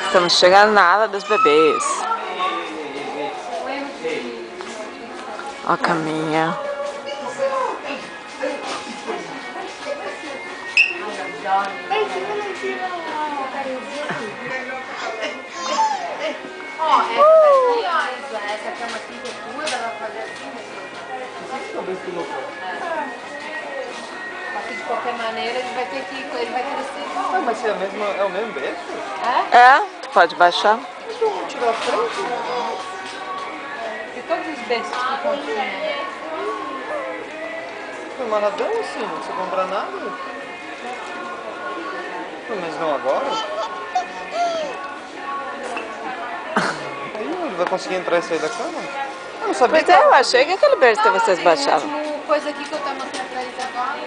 Estamos chegando na ala dos bebês. Ó a caminha. Ó, essa daqui, ó, essa cama aqui que é tua, ela vai fazer assim, Mas de qualquer maneira ele vai ter que crescer. Ah, mas é o mesmo berço? É, tu pode baixar. Eu vou tirar a frente. E todos os berços que estão aqui, né? Foi maradão assim, não precisa comprar nada. Mas não agora? Aí ele vai conseguir entrar e sair da cama? Eu não sabia. Pois é, eu achei que aquele berço que vocês baixavam. Tem uma coisa aqui que eu tava mostrando pra eles agora.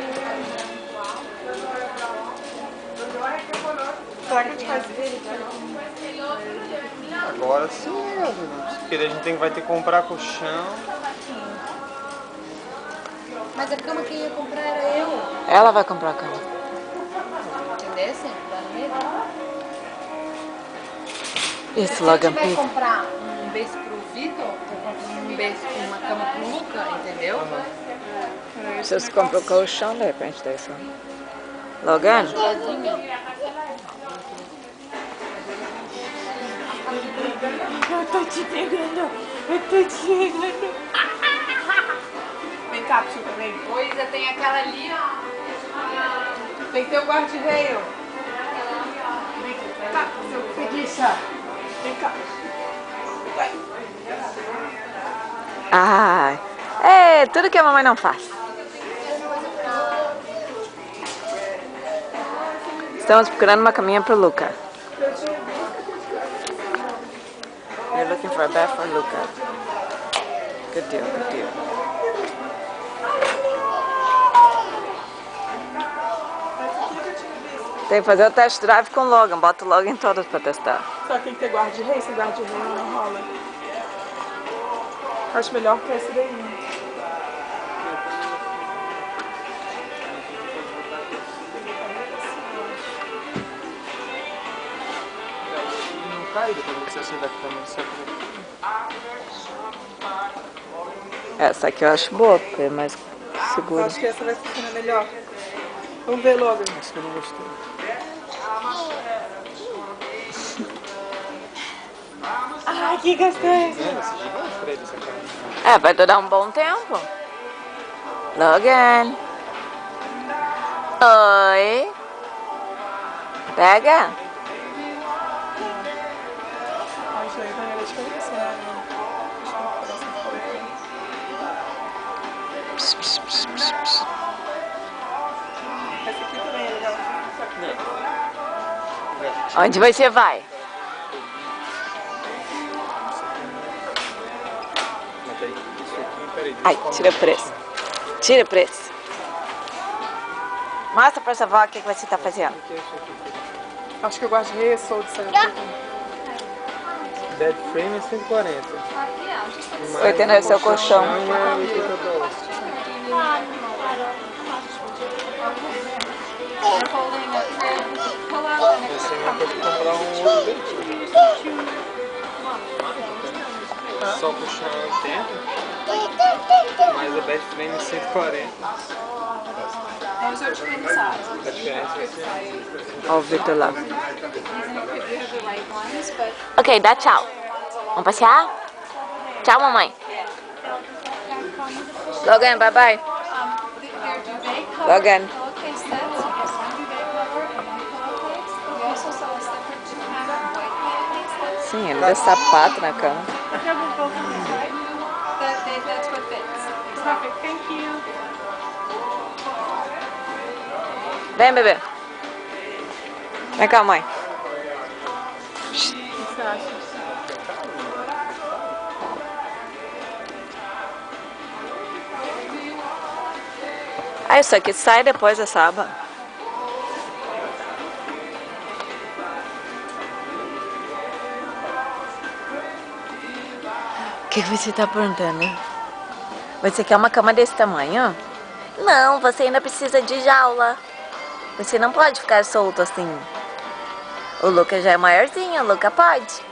Será que a gente faz Agora sim, porque a gente vai ter que comprar colchão. Mas a cama que ia comprar era eu. Ela vai comprar a cama. Entendesse? Isso, Logan Se eu tiver Pig. comprar um berço pro Vitor, eu compro um berço com uma cama pro Luca, entendeu? Vocês compram o colchão, de repente, daí só. Logan? Eu tô te pegando. Vem cá, Pchuca, vem. Coisa, tem aquela ali, ó. Tem que ter o guarda-reio. Vem cá, seu preguiça. Vem cá. Ai. É, tudo que a mamãe não faz. Estamos procurando uma caminha pro Luca. You're looking for a bed for Luca. Good deal, good deal. Tem que fazer o test drive com o Logan. Bota o Logan em todas pra testar. Só que tem que ter guarda-reio, sem guarda-reio não rola. Acho melhor que esse daí. Não cai depois que você sair da cama. Essa aqui eu acho boa, porque é mais Eu segura. acho que essa vai funcionar melhor. Vamos ver logo. Essa que eu não gostei. Ai, que gostoso. Essa gigante pra ele, essa cama. É, vai durar um bom tempo. Logan. Oi. Pega. Acho que vai ter diferença, né? Acho que parece um pouco. Pss, pss, pss, pss, pss. Essa aqui também é legal. Só que Onde você vai? Mas aí, isso aqui, peraí. Ai, tira o preço. Tira o preço. Mostra pra sua avó o que você tá fazendo. acho que o guarda-reio é solto, sabe? Bed frame é 140. Mais 80 é o seu colchão. é 80 dólares. Você vai ter que comprar um outro bed. Só o colchão é 80, mais a bed frame é 140. Those are twin size. A diferença vai ser... Ó o Victor lá. These are the right ones, but Ok, dá tchau. Vamos passear? Tchau, mamãe. Logan, bye bye. their duvet cover, Logan. pillowcase sets. You get one duvet cover and one pillowcase. We also sell a separate 2-pack white pillowcase sets. Sim, ele deu sapato na cama. That's what fits. Perfect, thank you. Vem, bebê. Vem cá, mãe. O que você acha? Ah, isso aqui sai depois dessa aba. O que você está perguntando? Você quer uma cama desse tamanho? Não, você ainda precisa de jaula. Você não pode ficar solto assim. O Luca já é maiorzinho, o Luca pode.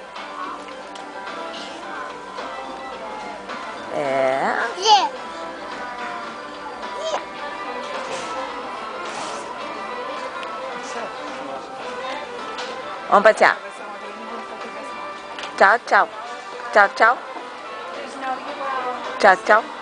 É. Vamos passear. Tchau, tchau. Tchau, tchau. There's no, Tchau, tchau.